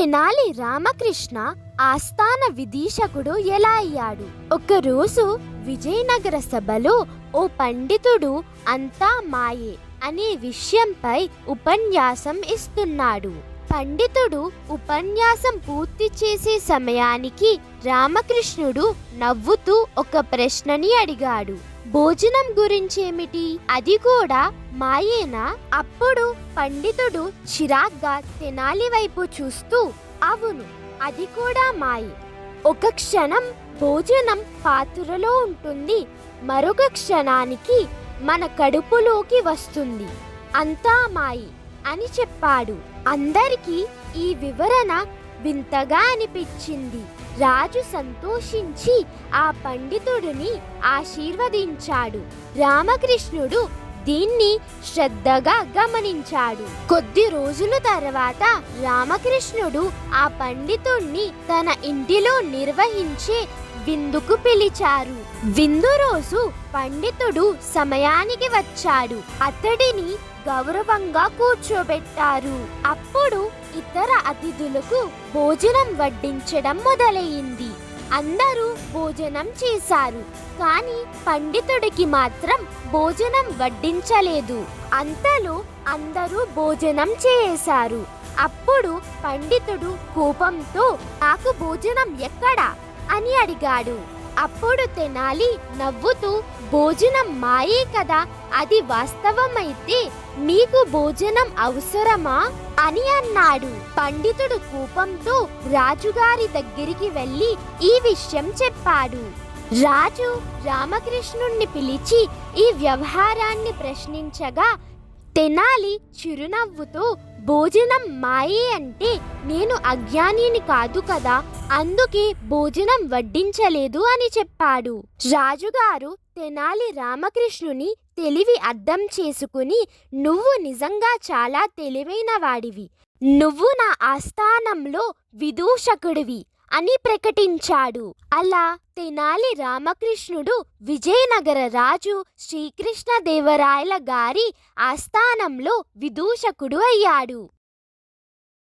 తెనాలి రామకృష్ణ ఆస్థాన విదీషకుడు ఎలా అయ్యాడు? ఒకరోజు విజయనగర సభలో ఓ పండితుడు అంతా మాయే అనే విషయంపై ఉపన్యాసం ఇస్తున్నాడు. పండితుడు ఉపన్యాసం పూర్తి చేసే సమయానికి రామకృష్ణుడు నవ్వుతూ ఒక ప్రశ్నని అడిగాడు. భోజనం గురించేమిటి? అది కూడా మాయేనా? అప్పుడు పండితుడు చిరాగ్గా తెనాలి వైపు చూస్తూ, అవును, అది కూడా మాయే. ఒక క్షణం భోజనం పాత్రలో ఉంటుంది, మరొక క్షణానికి మన కడుపులోకి వస్తుంది. అంతా మాయే అని చెప్పాడు. అందరికీ ఈ వివరణ వింతగా అనిపించింది. రాజు సంతోషించి ఆ పండితుడిని ఆశీర్వదించాడు. రామకృష్ణుడు దీన్ని శ్రద్ధగా గమనించాడు. కొద్ది రోజుల తర్వాత రామకృష్ణుడు ఆ పండితుణ్ణి తన ఇంటిలో నిర్వహించే విందుకు పిలిచారు. విందు రోజు పండితుడు సమయానికి వచ్చాడు. అతడిని గౌరవంగా కూర్చోబెట్టారు. అప్పుడు ఇతర అతిథులకు భోజనం వడ్డించడం మొదలయ్యింది. అందరూ భోజనం చేశారు, కానీ పండితుడికి మాత్రం భోజనం వడ్డించలేదు. అంతలో అందరూ భోజనం చేశారు. అప్పుడు పండితుడు కోపంతో, నాకు భోజనం ఎక్కడా అని అడిగాడు. అప్పుడు తెనాలి నవ్వుతూ, భోజనం మాయే కదా, అది వాస్తవమైతే మీకు భోజనం అవసరమా అని అన్నాడు. పండితుడు కోపంతో రాజుగారి దగ్గరికి వెళ్ళి ఈ విషయం చెప్పాడు. రాజు రామకృష్ణుణ్ణి పిలిచి ఈ వ్యవహారాన్ని ప్రశ్నించగా తెనాలి చిరునవ్వుతో, భోజనం మాయే అంటే నేను అజ్ఞానిని కాదు కదా, అందుకే భోజనం వడ్డించలేదు అని చెప్పాడు. రాజుగారు తెనాలి రామకృష్ణుని తెలివి అర్థం చేసుకుని, నువ్వు నిజంగా చాలా తెలివైన వాడివి, నువ్వు నా ఆస్థానంలో విదూషకుడివి అని ప్రకటించాడు. అలా తెనాలి రామకృష్ణుడు విజయనగర రాజు శ్రీకృష్ణదేవరాయల గారి ఆస్థానంలో విదూషకుడు అయ్యాడు.